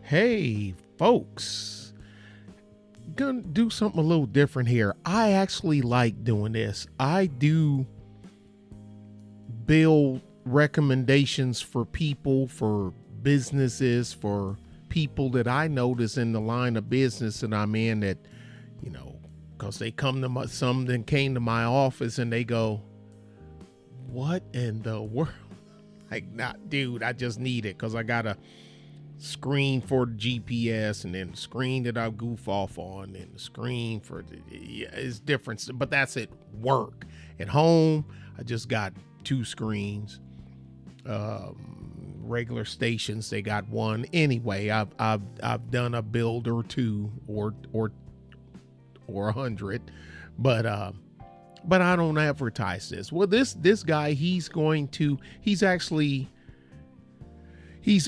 Hey, folks, gonna do something a little different here. I actually like doing this. I do build recommendations for people, for businesses, for people that I notice in the line of business that I'm in that, you know, because they come to my, some then came to my office and they go, what in the world? Like, not, dude, I just need it because I got a screen for the GPS and then the screen that I goof off on and the screen for it's different, but that's at work. At home, I just got two screens. Regular stations, they got one. Anyway, I've done a build or two or 100, but I don't advertise this. Well, this guy, he's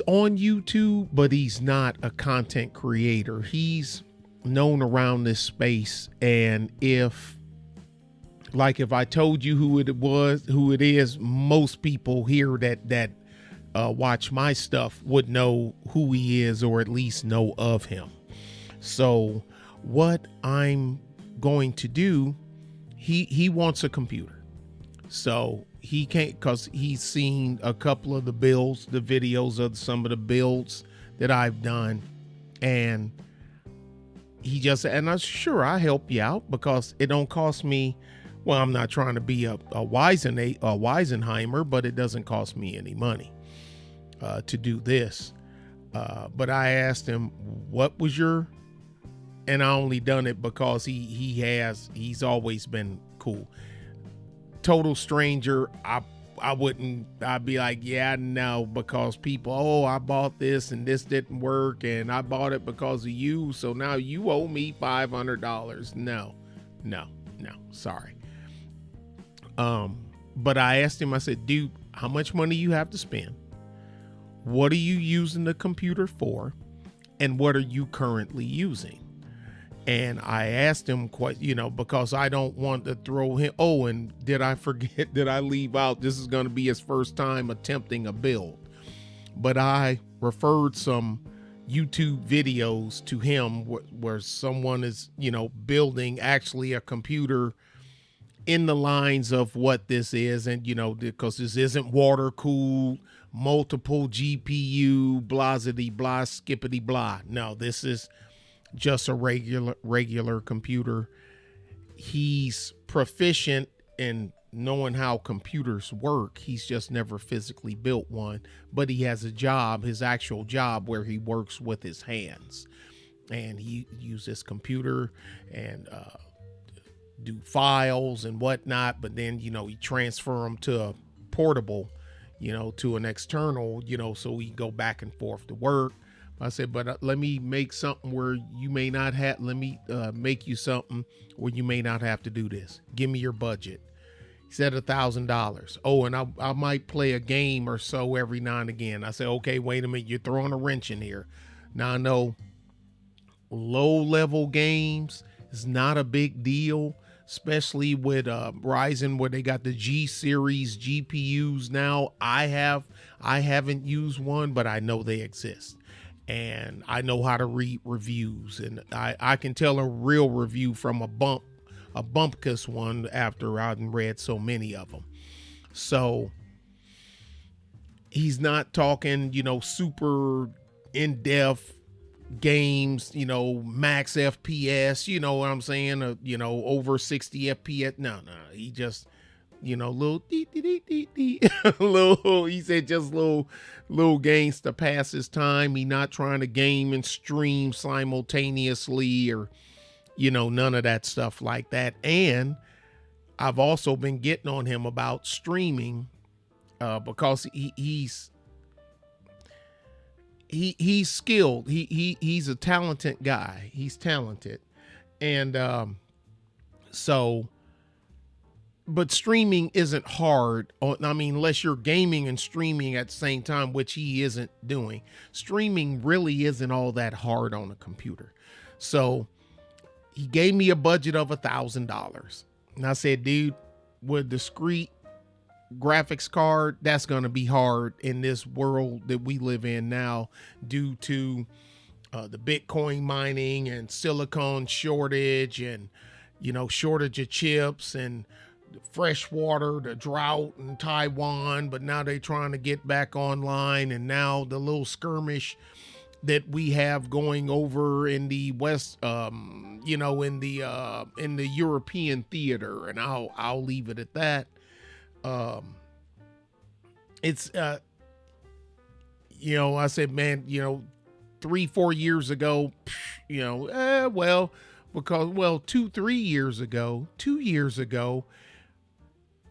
on YouTube, but he's not a content creator. He's known around this space. And if I told you who it is, most people here that watch my stuff would know who he is, or at least know of him. So what I'm going to do, he wants a computer. So he can't, because he's seen a couple of the videos of some of the builds that I've done, and I'm sure I help you out because it don't cost me. Well, I'm not trying to be a Weisenheimer, but it doesn't cost me any money to do this. But I asked him, what was and I only done it because he's always been cool. Total stranger, I'd be like, yeah, no, because people, I bought this and this didn't work and I bought it because of you, so now you owe me $500. No, sorry. But I asked him, I said, dude, how much money you have to spend? What are you using the computer for? And what are you currently using? And I asked him because I don't want to throw him. Oh, and did I forget, did I leave out? This is going to be his first time attempting a build. But I referred some YouTube videos to him where someone is, building actually a computer in the lines of what this is. And, because this isn't water cooled, multiple GPU, blah-zity, blah, skippity, blah. No, this is just a regular computer. He's proficient in knowing how computers work. He's just never physically built one, but he has his actual job where he works with his hands, and he uses his computer and do files and whatnot, but then he transfer them to a portable, to an external, so we go back and forth to work. I said, but let me make something where you may not have, make you something where you may not have to do this. Give me your budget. He said $1,000. Oh, and I might play a game or so every now and again. I said, okay, wait a minute. You're throwing a wrench in here. Now I know low level games is not a big deal, especially with Ryzen, where they got the G series GPUs now. I haven't used one, but I know they exist. And I know how to read reviews, and I can tell a real review from a bumpkus one after I've read so many of them. So he's not talking, super in-depth games, max FPS, you know what I'm saying? Over 60 FPS. No, he just, little little, he said just little games to pass his time. He not trying to game and stream simultaneously or, none of that stuff like that. And I've also been getting on him about streaming because he's skilled. He's a talented guy. He's talented. And but streaming isn't hard. Unless you're gaming and streaming at the same time, which he isn't doing. Streaming really isn't all that hard on a computer. So he gave me a budget of $1,000. And I said, dude, with discrete graphics card, that's going to be hard in this world that we live in now due to the Bitcoin mining and silicon shortage, and shortage of chips, and fresh water, the drought in Taiwan, but now they're trying to get back online. And now the little skirmish that we have going over in the West, in the European theater, and I'll leave it at that. It's I said, man, 3-4 years ago, because 2 years ago,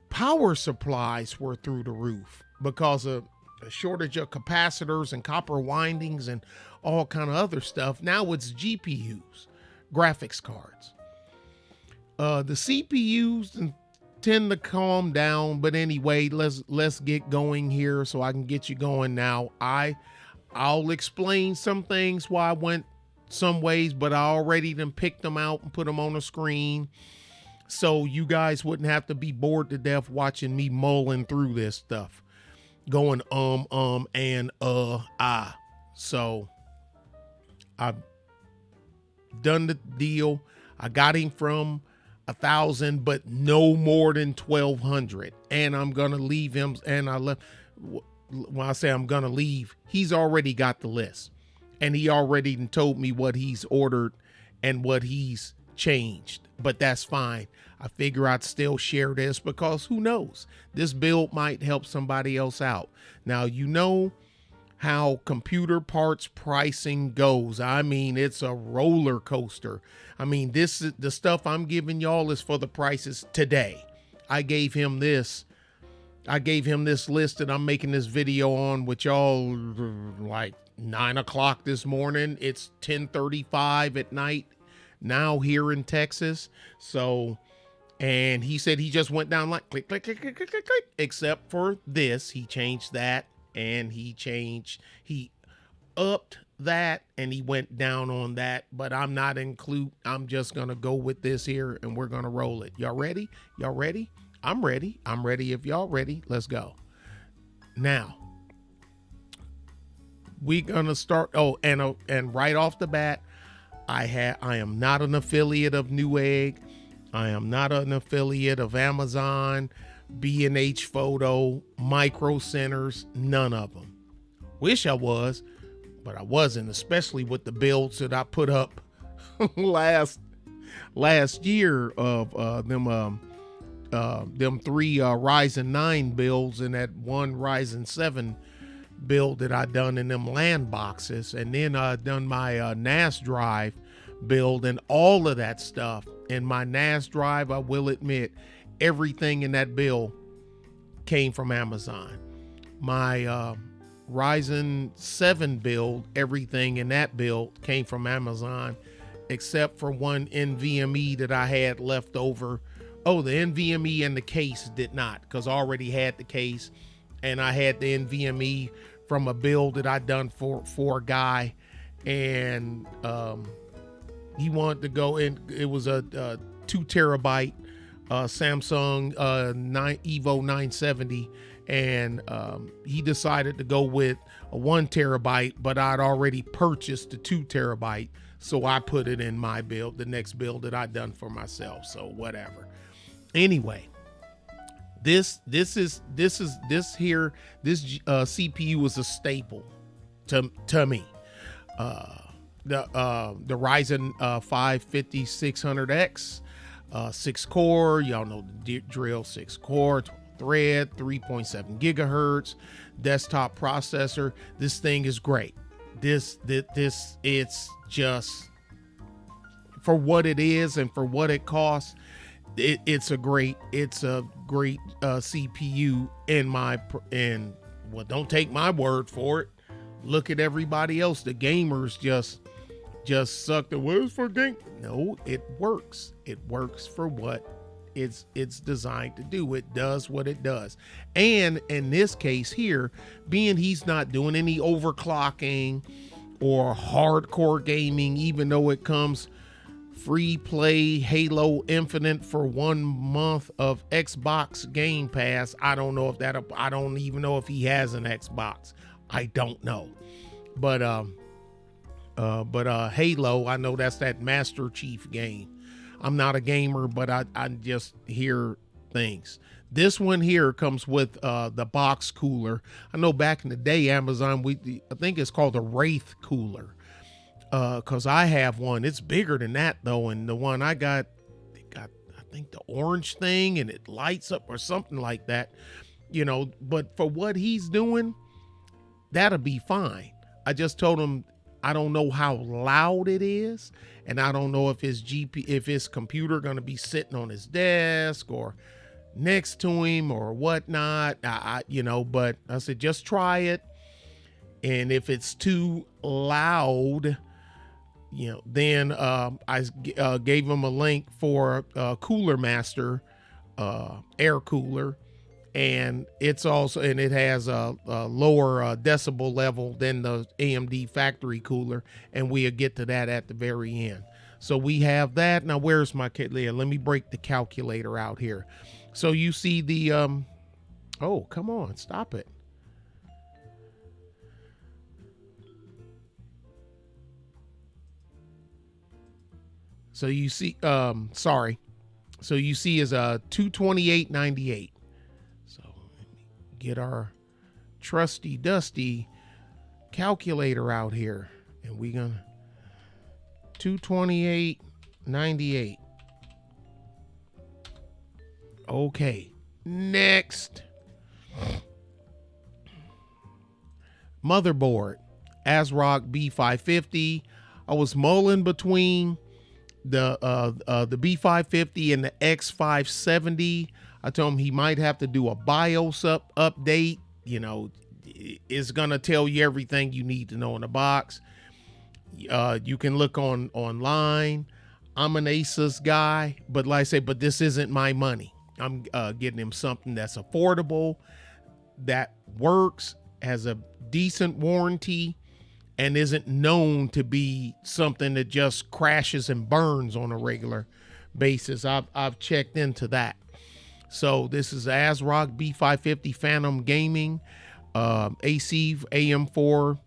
power supplies were through the roof because of a shortage of capacitors and copper windings and all kind of other stuff. Now it's GPUs, graphics cards. The CPUs tend to calm down, but anyway, let's get going here so I can get you going now. I'll explain some things why I went some ways, but I already done picked them out and put them on the screen, so you guys wouldn't have to be bored to death watching me mulling through this stuff, going and So I've done the deal. I got him from 1,000, but no more than 1,200. And I'm gonna leave him. And I left. When I say I'm gonna leave, he's already got the list, and he already told me what he's ordered and what he's changed. But that's fine. I figure I'd still share this because who knows? This build might help somebody else out. Now, you know how computer parts pricing goes. I mean, it's a roller coaster. I mean, this is the stuff I'm giving y'all is for the prices today. I gave him this list that I'm making this video on with y'all like 9 o'clock this morning. It's 10:35 at night now here in Texas. So, and he said he just went down like click, click, click, click, click, click, click, except for this. He changed that, and he upped that, and he went down on that, but I'm just gonna go with this here, and we're gonna roll it. Y'all ready? I'm ready. If y'all ready, let's go. Now we gonna start. And right off the bat, I am not an affiliate of Newegg. I am not an affiliate of Amazon, B&H Photo, Micro Centers, none of them. Wish I was, but I wasn't, especially with the builds that I put up last year of them 3 Ryzen 9 builds and that 1 Ryzen 7 build that I done in them land boxes, and then I done my NAS drive build and all of that stuff. In my NAS drive, I will admit, everything in that build came from Amazon. My Ryzen 7 build, everything in that build came from Amazon, except for one NVMe that I had left over. Oh, the NVMe and the case did not, because I already had the case, and I had the NVMe from a build that I done for a guy, and he wanted to go in. It was a 2 terabyte Samsung Evo 970, and he decided to go with a 1 terabyte, but I'd already purchased the 2 terabyte, so I put it in my build, the next build that I done for myself. So whatever. Anyway, this CPU is a staple to me. The Ryzen 5 5600X, 6 core, y'all know the drill, 6 core, thread, 3.7 gigahertz, desktop processor. This thing is great. This it's just, for what it is and for what it costs, it's a great CPU well, don't take my word for it. Look at everybody else. The gamers just suck the words for game. No, it works. It works for what it's designed to do. It does what it does. And in this case here, being he's not doing any overclocking or hardcore gaming, even though it comes free play Halo Infinite for 1 month of Xbox Game Pass. I don't even know if he has an Xbox. I don't know. But But Halo, I know that's that Master Chief game. I'm not a gamer, but I just hear things. This one here comes with the box cooler. I know back in the day, Amazon, I think it's called a Wraith cooler. Cause I have one. It's bigger than that though, and the one I got, it got I think the orange thing, and it lights up or something like that. But for what he's doing, that'll be fine. I just told him I don't know how loud it is, and I don't know if his computer gonna be sitting on his desk or next to him or whatnot. But I said just try it, and if it's too loud, then I gave him a link for Cooler Master air cooler, and it has a lower decibel level than the AMD factory cooler, and we'll get to that at the very end. So we have that. Now where's my kit? Let me break the calculator out here. So you see the oh, come on, stop it. So you see, sorry. So you see is a 228.98. So let me get our trusty dusty calculator out here, and we gonna 228.98. Okay, next. Motherboard, ASRock B550. I was mulling between the B550 and the X570. I told him he might have to do a BIOS update. It's gonna tell you everything you need to know in the box. You can look online. I'm an Asus guy, but like I say, but this isn't my money. I'm getting him something that's affordable, that works, has a decent warranty, and isn't known to be something that just crashes and burns on a regular basis. I've checked into that. So this is ASRock B550 Phantom Gaming, AC AM4,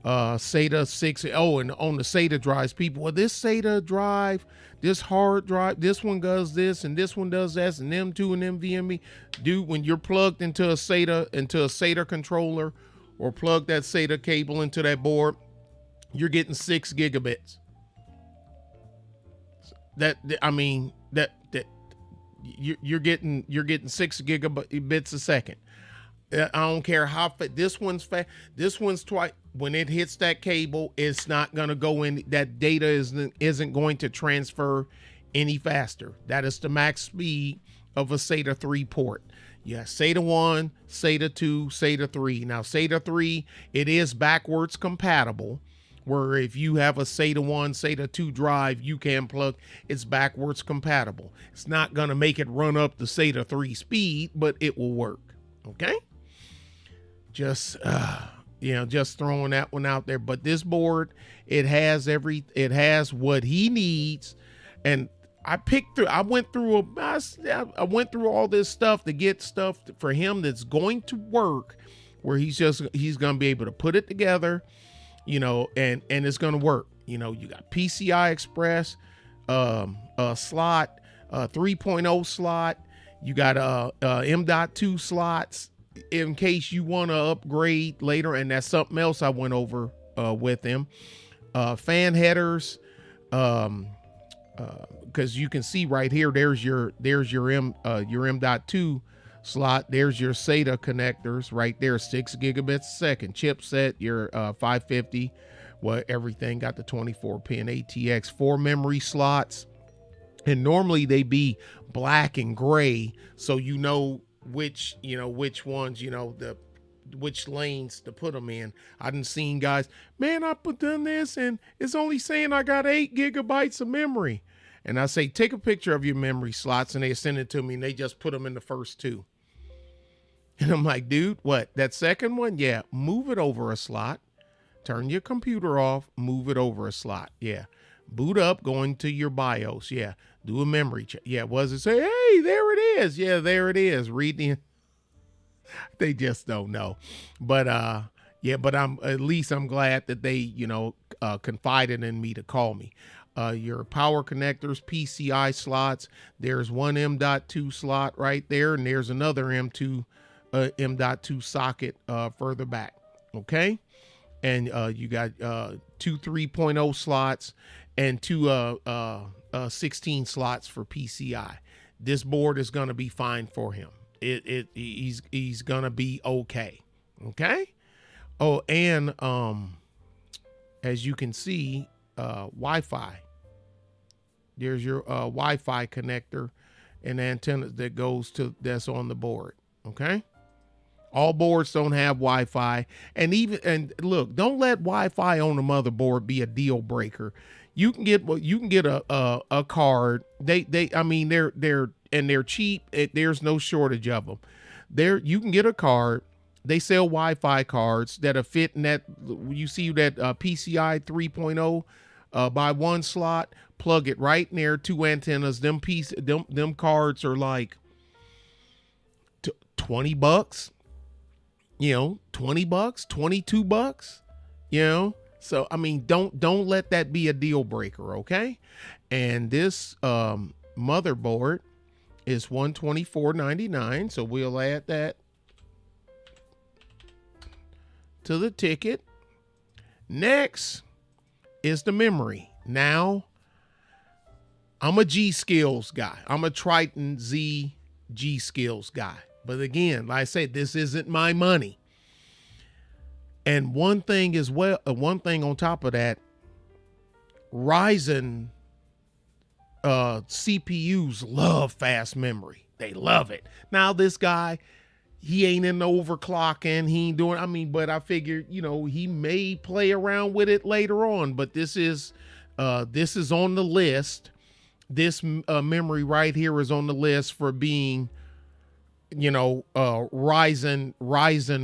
SATA 6. Oh, and on the SATA drives, people, well, this SATA drive, this hard drive, this one does this, and this one does that, and M2 and NVMe. Dude, when you're plugged into a SATA controller, or plug that SATA cable into that board, you're getting 6 gigabits. You're getting 6 gigabits a second. I don't care how fast. This one's fast. This one's twice. When it hits that cable, it's not gonna go in. That data isn't going to transfer any faster. That is the max speed of a SATA 3 port. Yeah, SATA 1, SATA 2, SATA 3. Now, SATA 3, it is backwards compatible, where if you have a SATA 1, SATA 2 drive, you can plug, it's backwards compatible. It's not going to make it run up the SATA 3 speed, but it will work. Okay? Just throwing that one out there. But this board, it has what he needs. And I went through all this stuff to get stuff for him that's going to work, where he's going to be able to put it together, and it's going to work. You got PCI Express, slot, 3.0 slot. You got M.2 slots in case you want to upgrade later. And that's something else I went over with him. Fan headers, because you can see right here, there's your M.2 slot. There's your SATA connectors right there, 6 gigabits a second. Chipset, your 550, everything got the 24-pin ATX, 4 memory slots, and normally they be black and gray, so which ones, which lanes to put them in. I done seen guys, man, I done this and it's only saying I got 8 gigabytes of memory. And I say, take a picture of your memory slots, and they send it to me, and they just put them in the first 2. And I'm like, dude, what? That second one? Yeah, move it over a slot. Turn your computer off, move it over a slot. Yeah. Boot up, go into your BIOS. Yeah. Do a memory check. Yeah. Was it say, hey, there it is? Yeah, there it is. They just don't know. But but I'm glad that they, confided in me to call me. Your power connectors, PCI slots. There's one M.2 slot right there, and there's another M.2 socket further back. Okay, and you got two 3.0 slots and two 16 slots for PCI. This board is gonna be fine for him. He's gonna be okay. Okay. Oh, and as you can see, Wi-Fi. There's your Wi-Fi connector and antenna that's on the board. Okay. All boards don't have Wi-Fi, and look, don't let Wi-Fi on the motherboard be a deal breaker. You can get a card. They're cheap. There's no shortage of them. You can get a card. They sell Wi-Fi cards that are fit in that. You see that PCI 3.0 by one slot. Plug it right in there. Two antennas. Them cards are like $20. You know, $20, $22. You know, so I mean, don't let that be a deal breaker, okay? And this motherboard is $124.99, so we'll add that to the ticket. Next is the memory. Now, I'm a G-Skills guy. I'm a Triton Z G-Skills guy. But again, like I said, this isn't my money. And one thing on top of that, Ryzen CPUs love fast memory. They love it. Now this guy, he ain't in the overclocking. He ain't doing, but I figured, he may play around with it later on, but this is on the list. This memory right here is on the list for being, Ryzen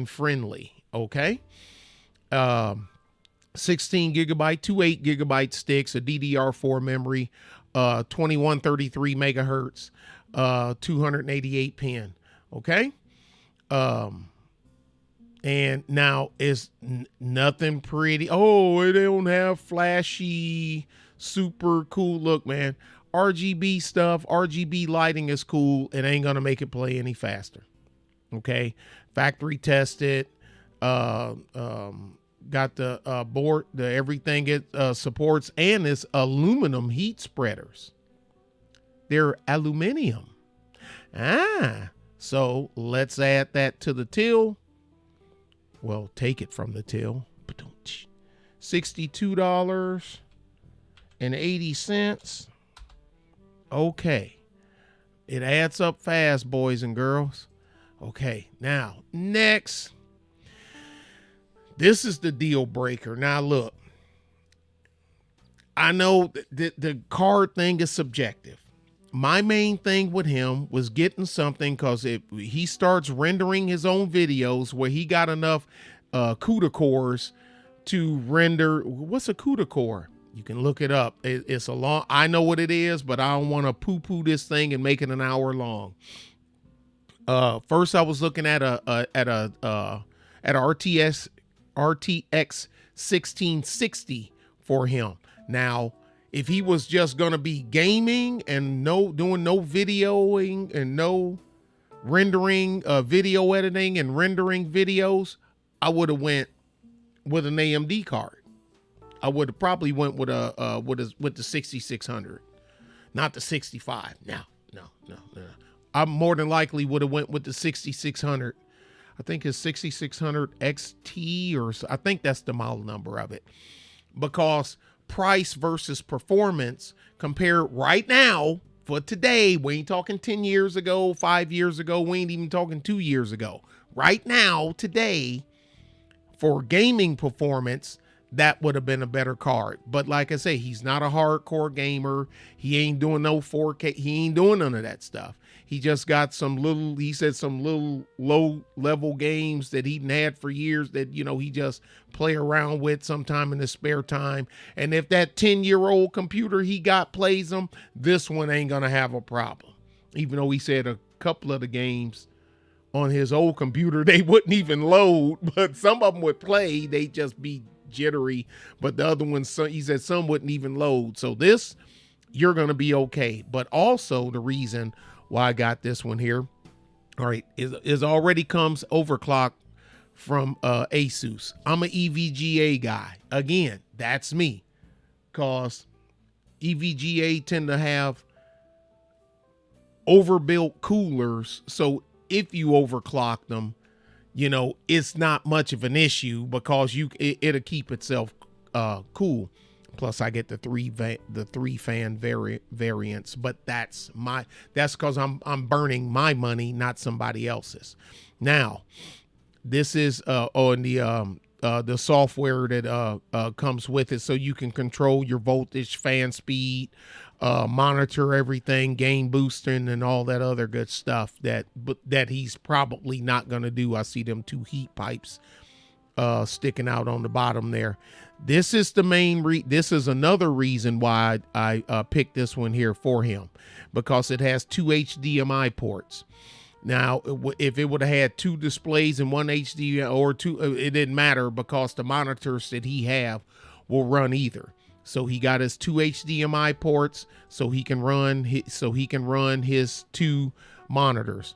friendly. Okay. 16 gigabyte, two 8 gigabyte sticks, a DDR4 memory, 2133 megahertz, 288 pin. Okay. And now it's nothing pretty. Oh, they don't have flashy, super cool look, man. RGB stuff, RGB lighting is cool. It ain't gonna make it play any faster. Okay, factory tested. Got the board, everything it supports, and it's aluminum heat spreaders. They're aluminum. So let's add that to the till. Well, take it from the till. $62.80. Okay. It adds up fast, boys and girls. Okay. Now, next. This is the deal breaker. Now, look. I know the card thing is subjective. My main thing with him was getting something, because he starts rendering his own videos where he got enough CUDA cores to render. What's a CUDA core? You can look it up. It's a long, I know what it is, but I don't want to poo-poo this thing and make it an hour long. First I was looking at a RTX 1660 for him. Now, if he was just going to be gaming and doing no videoing and no rendering, video editing and rendering videos, I would have went with an AMD card. I would have probably went with the 6600, not the 65. No. I more than likely would have went with the 6600. I think it's 6600 XT, or I think that's the model number of it, because price versus performance compared right now for today. We ain't talking 10 years ago, 5 years ago. We ain't even talking 2 years ago. Right now, today, for gaming performance, that would have been a better card. But like I say, he's not a hardcore gamer. He ain't doing no 4K. He ain't doing none of that stuff. He just got some little low level games that he'd had for years that, he just play around with sometime in his spare time. And if that 10-year-old computer he got plays them, this one ain't going to have a problem. Even though he said a couple of the games on his old computer, they wouldn't even load, but some of them would play. They just be jittery, but the other one, he said some wouldn't even load. So this, you're going to be okay. But also the reason why I got this one here, all right, is already comes overclocked from Asus. I'm an EVGA guy. Again, that's me, because EVGA tend to have overbuilt coolers. So if you overclock them, you know, it's not much of an issue because it'll keep itself cool. Plus I get the three fan variants, but that's because I'm burning my money, not somebody else's. Now, this is on the software that comes with it, so you can control your voltage, fan speed, monitor everything, gain boosting, and all that other good stuff that he's probably not going to do. I see them two heat pipes sticking out on the bottom there. This is the main this is another reason why I picked this one here for him, because it has two HDMI ports. Now, if it would have had two displays and one HD or two, it didn't matter, because the monitors that he have will run either. So he got his two HDMI ports, so he can run his two monitors.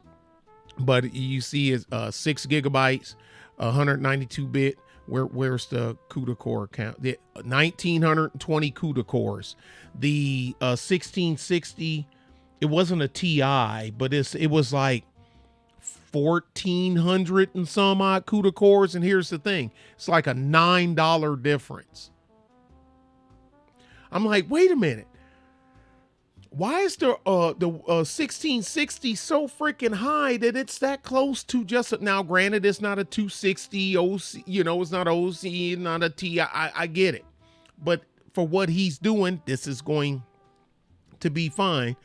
But you see, is 6 gigabytes, 192-bit. Where's the CUDA core count? The 1920 CUDA cores. The 1660, it wasn't a TI, but it was like 1400 and some odd CUDA cores. And here's the thing, it's like a $9 difference. I'm like, wait a minute, why is the 1660 so freaking high that it's that close to just, now granted it's not a 260 OC, you know, it's not OC, not a TI, I get it, but for what he's doing, this is going to be fine.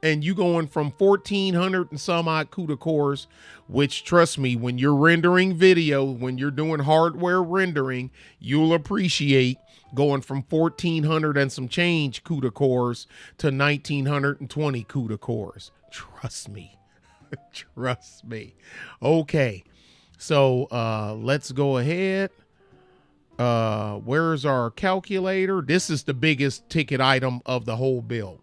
And you going from 1400 and some odd CUDA cores, which, trust me, when you're rendering video, when you're doing hardware rendering, you'll appreciate going from 1400 and some change CUDA cores to 1920 CUDA cores. Trust me. Trust me. Okay. So let's go ahead. Where's our calculator? This is the biggest ticket item of the whole bill,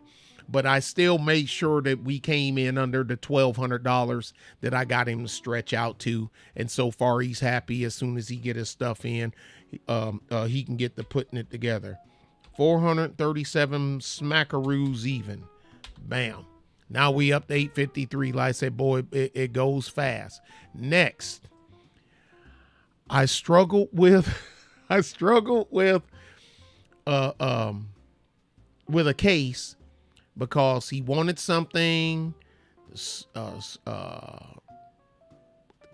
but I still made sure that we came in under the $1,200 that I got him to stretch out to. And so far he's happy. As soon as he get his stuff in, he can get to putting it together. 437 smackaroos even. Bam. Now we up to 853. Like I said, boy, it goes fast. Next, I struggled with a case, because he wanted something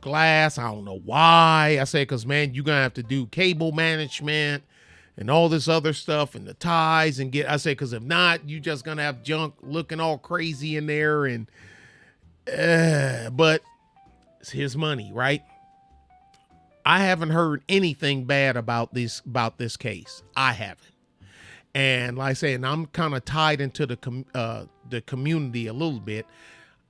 glass. I don't know why. I said, because man, you're gonna have to do cable management and all this other stuff and the ties and I said, because if not, you just gonna have junk looking all crazy in there. And but it's his money, right? I haven't heard anything bad about this case. I haven't. And like I say, and I'm kind of tied into the community a little bit.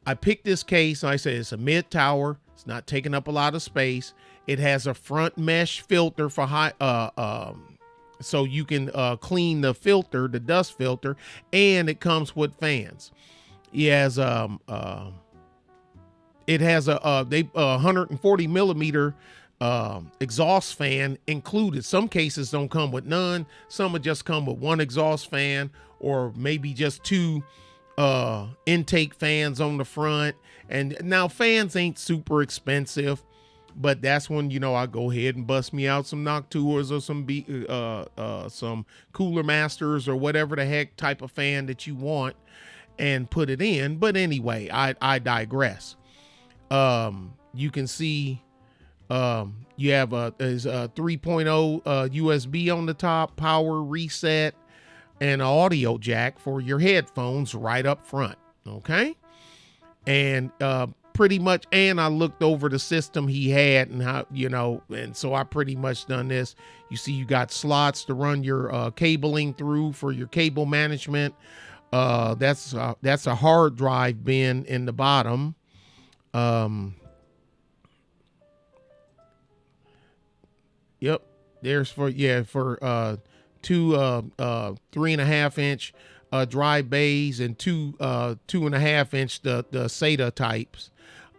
I picked this case. Like I say, it's a mid tower. It's not taking up a lot of space. It has a front mesh filter for high, so you can clean the filter, the dust filter, and it comes with fans. It has a 140 millimeter exhaust fan included. Some cases don't come with none. Some will just come with one exhaust fan, or maybe just two intake fans on the front. And now fans ain't super expensive, but that's when, you know, I go ahead and bust me out some Nocturas or some Cooler Masters or whatever the heck type of fan that you want and put it in. But anyway, I digress. You can see you have a 3.0 USB on the top, power reset, and an audio jack for your headphones right up front. Okay. And pretty much, and I looked over the system he had and how, you know, and so I pretty much done this. You see, you got slots to run your cabling through for your cable management. That's a hard drive bin in the bottom. Yep. There's for two 3.5-inch dry bays and two 2.5-inch the SATA types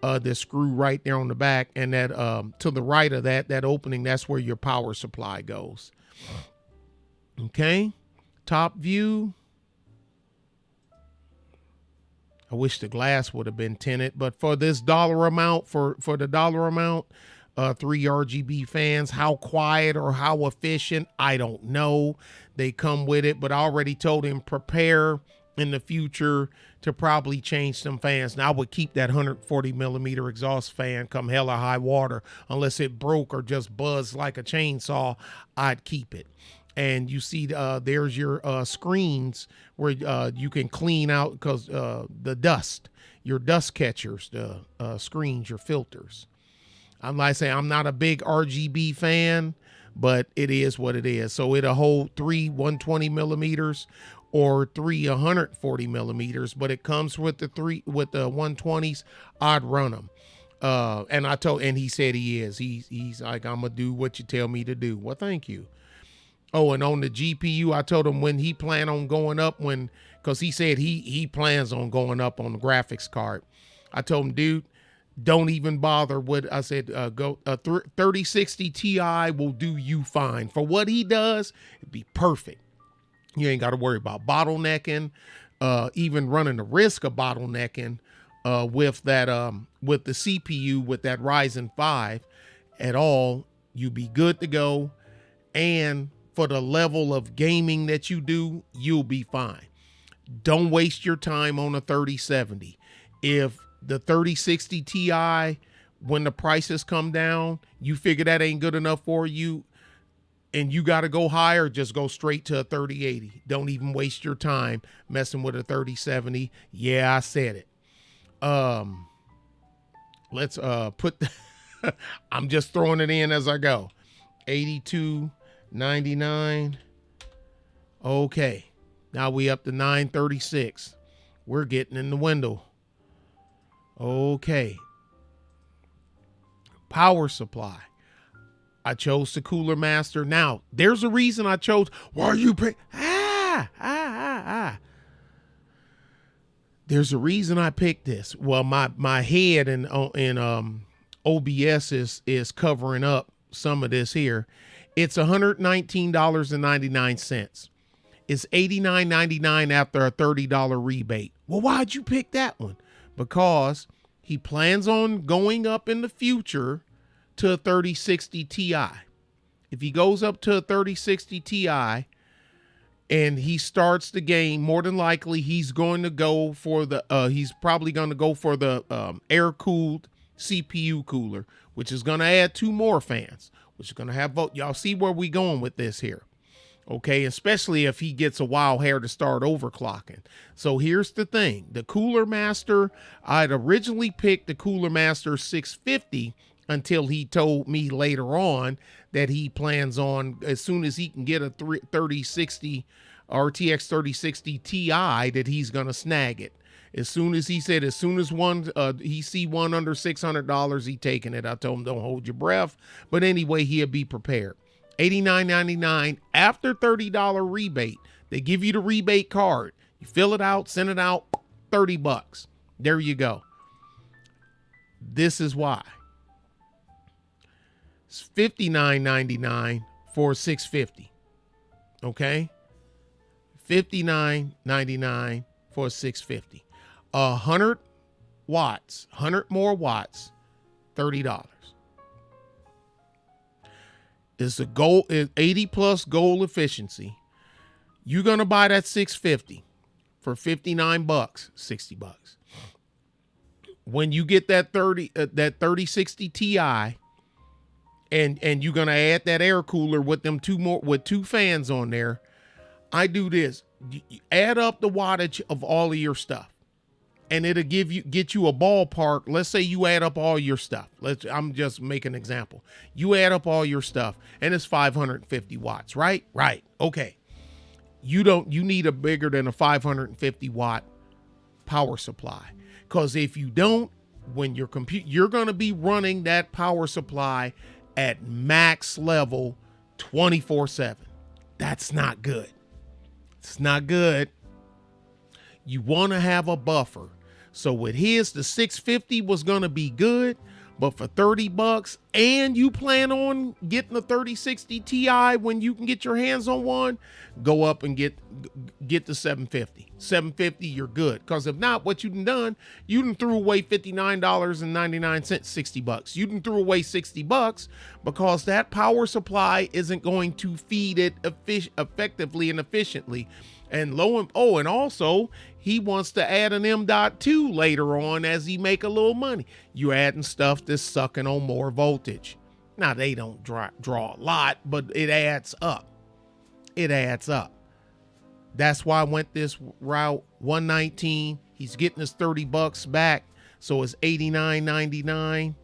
that screw right there on the back, and that to the right of that opening, that's where your power supply goes. Okay, top view. I wish the glass would have been tinted, but for this dollar amount, for the dollar amount, 3 RGB fans. How quiet or how efficient, I don't know. They come with it, but I already told him prepare in the future to probably change some fans. Now I would keep that 140 millimeter exhaust fan come hell or high water, unless it broke or just buzzed like a chainsaw. I'd keep it. And you see, there's your screens where you can clean out, because the dust, your dust catchers, the screens, your filters. I'm like saying, I'm not a big RGB fan, but it is what it is. So it'll hold 3 120 millimeters or 3 140 millimeters, but it comes with the 120s. I'd run them. And he said he is. He's like, I'm gonna do what you tell me to do. Well, thank you. Oh, and on the GPU, I told him when he planned on going up, because he said he plans on going up on the graphics card. I told him, dude, don't even bother with, I said, go 3060 Ti will do you fine. For what he does, it'd be perfect. You ain't got to worry about bottlenecking, even running the risk of bottlenecking with the CPU, with that Ryzen 5 at all. You be good to go. And for the level of gaming that you do, you'll be fine. Don't waste your time on a 3070. If the 3060 Ti, when the prices come down, you figure that ain't good enough for you and you got to go higher, just go straight to a 3080. Don't even waste your time messing with a 3070. Yeah, I said it. Let's put I'm just throwing it in as I go. 82.99. Okay, now we up to 936. We're getting in the window. Okay, power supply. I chose the Cooler Master. Now there's a reason I chose. Why are you There's a reason I picked this. Well, my head and OBS is covering up some of this here. It's $119.99. It's $89.99 after a $30 rebate. Well, why'd you pick that one? Because he plans on going up in the future to a 3060 Ti. If he goes up to a 3060 Ti and he starts the game, more than likely he's going to go for the air-cooled CPU cooler, which is going to add 2 more fans, which is going to have both. Y'all see where we going with this here. Okay, especially if he gets a wild hair to start overclocking. So here's the thing. The Cooler Master, I'd originally picked the Cooler Master 650 until he told me later on that he plans on, as soon as he can get a 3060 RTX 3060 Ti, that he's going to snag it. As soon as he said, as soon as he see one under $600, he taking it. I told him, don't hold your breath. But anyway, he'll be prepared. $89.99 after $30 rebate. They give you the rebate card. You fill it out, send it out, $30. There you go. This is why. It's $59.99 for 650. Okay? $59.99 for 650. 100 watts, 100 more watts, $30. It's a goal, 80 plus goal efficiency. You're going to buy that 650 for $59, $60. When you get that 3060 Ti and you're going to add that air cooler with them 2 fans on there, I do this. You add up the wattage of all of your stuff and it'll get you a ballpark. Let's say you add up all your stuff. I'm just making an example. You add up all your stuff and it's 550 watts, right? Right. Okay. You need a bigger than a 550 watt power supply. Cause if you don't, when you're going to be running that power supply at max level 24/7. That's not good. It's not good. You want to have a buffer. So with his, the 650 was going to be good, but for $30 and you plan on getting a 3060 Ti when you can get your hands on one, go up and get the 750. 750, you're good. Because if not, what you done, you done threw away $59.99, $60. You done threw away $60 because that power supply isn't going to feed it effectively and efficiently. And and also he wants to add an M.2 later on as he make a little money. You adding stuff that's sucking on more voltage. Now they don't draw a lot, but it adds up. It adds up. That's why I went this route. 119. He's getting his $30 back, so it's $89.99.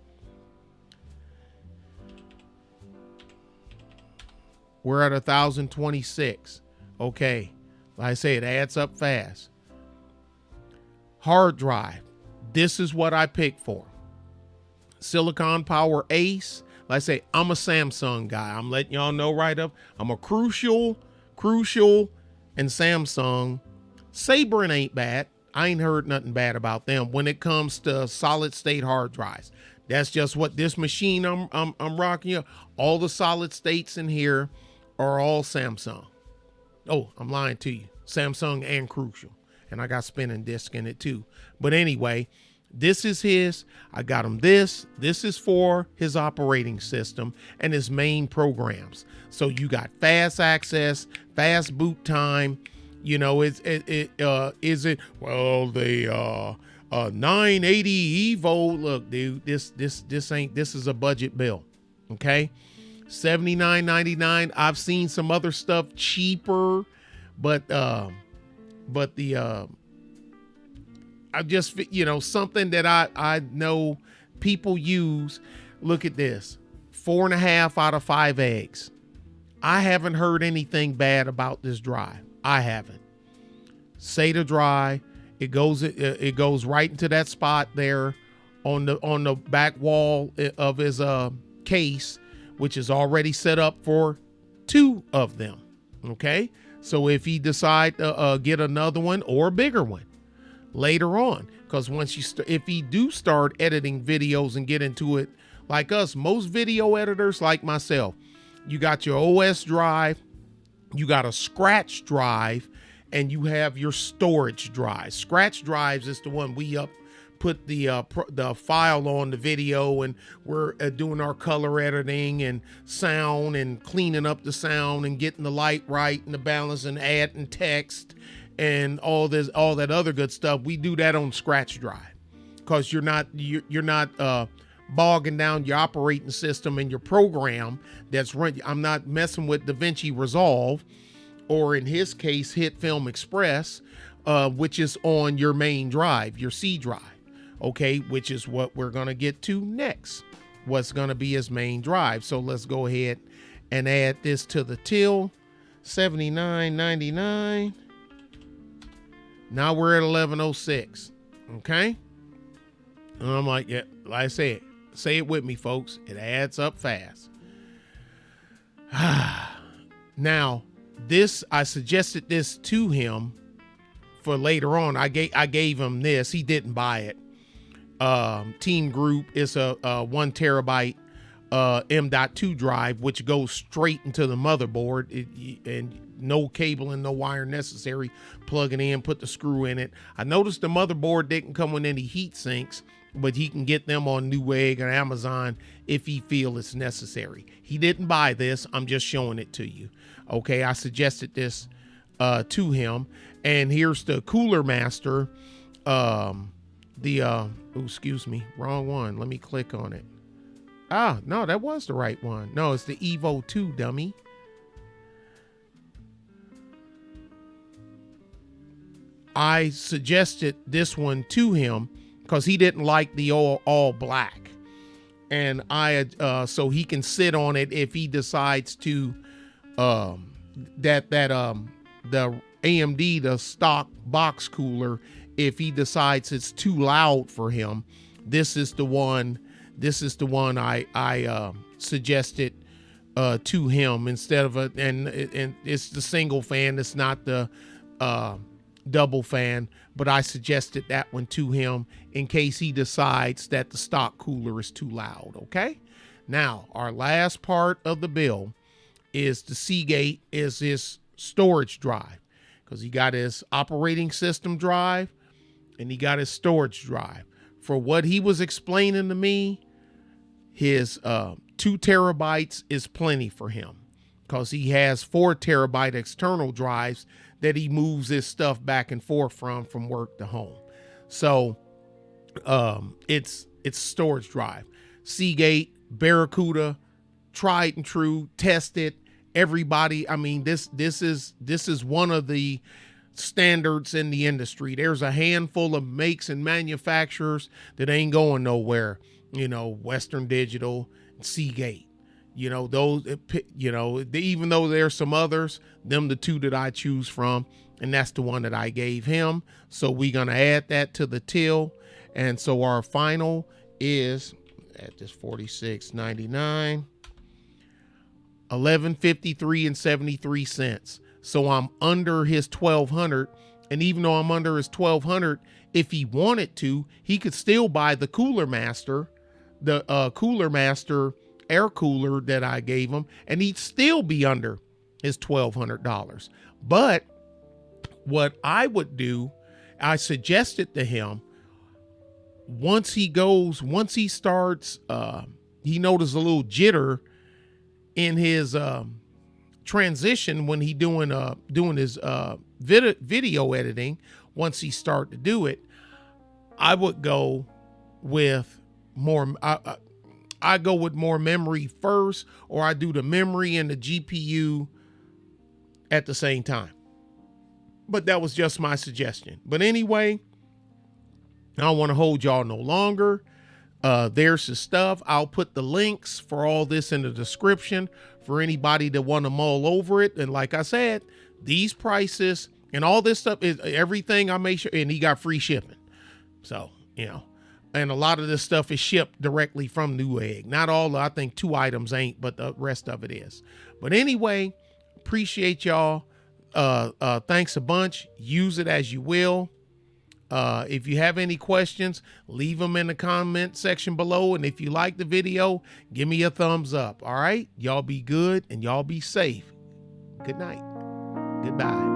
We're at 1,026. Okay. Like I say, it adds up fast. Hard drive. This is what I picked for. Silicon Power Ace. Like I say, I'm a Samsung guy. I'm letting y'all know right up. I'm a Crucial, and Samsung. Sabrent ain't bad. I ain't heard nothing bad about them when it comes to solid state hard drives. That's just what this machine I'm rocking. All the solid states in here are all Samsung. Oh, I'm lying to you. Samsung and Crucial. And I got spinning disc in it too. But anyway, this is his. I got him this. This is for his operating system and his main programs. So you got fast access, fast boot time. You know, is it well, the 980 Evo. Look, dude, this is a budget bill. Okay. $79.99. I've seen some other stuff cheaper, but I just, something that I know people use. Look at this, 4.5 out of 5 eggs. I haven't heard anything bad about this drive. I haven't. SATA drive. It goes right into that spot there on the back wall of his case, which is already set up for 2 of them. Okay. So if he decide to get another one or a bigger one later on, because if he do start editing videos and get into it like us, most video editors like myself, you got your OS drive, you got a scratch drive, and you have your storage drive. Scratch drives is the one we put the file on the video, and we're doing our color editing and sound and cleaning up the sound and getting the light right and the balance and adding text and all that other good stuff. We do that on scratch drive because you're not bogging down your operating system and your program that's run. I'm not messing with DaVinci Resolve, or in his case Hit Film Express, which is on your main drive, your C drive. Okay, which is what we're going to get to next. What's going to be his main drive. So let's go ahead and add this to the till. $79.99. Now we're at 1106. Okay. And I'm like, yeah, like I said, say it with me, folks. It adds up fast. Now, I suggested this to him for later on. I gave him this. He didn't buy it. Team Group is a 1 terabyte M.2 drive, which goes straight into the motherboard, and no cable and no wire necessary. Plug it in, put the screw in it. I noticed the motherboard didn't come with any heat sinks, but he can get them on Newegg or Amazon if he feels it's necessary. He didn't buy this. I'm just showing it to you. Okay, I suggested this to him, and here's the Cooler Master. Excuse me, wrong one. Let me click on it. Ah, no, that was the right one. No, it's the Evo 2, dummy. I suggested this one to him because he didn't like the all black, and so he can sit on it if he decides to. The AMD, the stock box cooler, if he decides it's too loud for him, this is the one I suggested to him instead of and it's the single fan. It's not the double fan, but I suggested that one to him in case he decides that the stock cooler is too loud. Okay. Now, our last part of the bill is the Seagate is his storage drive, because he got his operating system drive and he got his storage drive. For what he was explaining to me, his 2 terabytes is plenty for him, because he has 4 terabyte external drives that he moves his stuff back and forth from work to home. So it's storage drive. Seagate, Barracuda, tried and true, tested. Everybody, I mean, this is one of the standards in the industry. There's a handful of makes and manufacturers that ain't going nowhere. You know, Western Digital, Seagate. You know, those, you know, even though there's some others, them the 2 that I choose from, and that's the one that I gave him. So we're going to add that to the till. And so our final is at this $46.99, $11.53.73. So I'm under his $1,200. And even though I'm under his $1,200, if he wanted to, he could still buy the Cooler Master, the Cooler Master air cooler that I gave him, and he'd still be under his $1,200. But what I would do, I suggested to him, once he starts, he noticed a little jitter in his transition when he doing his video editing. Once he start to do it, I would go with more. I go with more memory first, or I do the memory and the GPU at the same time. But that was just my suggestion. But anyway, I don't want to hold y'all no longer. There's the stuff. I'll put the links for all this in the description for anybody that want to mull over it. And like I said, these prices and all this stuff is everything I make sure, and he got free shipping. So, you know, and a lot of this stuff is shipped directly from Newegg. Not all, I think 2 items ain't, but the rest of it is. But anyway, appreciate y'all. Thanks a bunch. Use it as you will. If you have any questions, leave them in the comment section below. And if you like the video, give me a thumbs up. All right. Y'all be good and y'all be safe. Good night. Goodbye.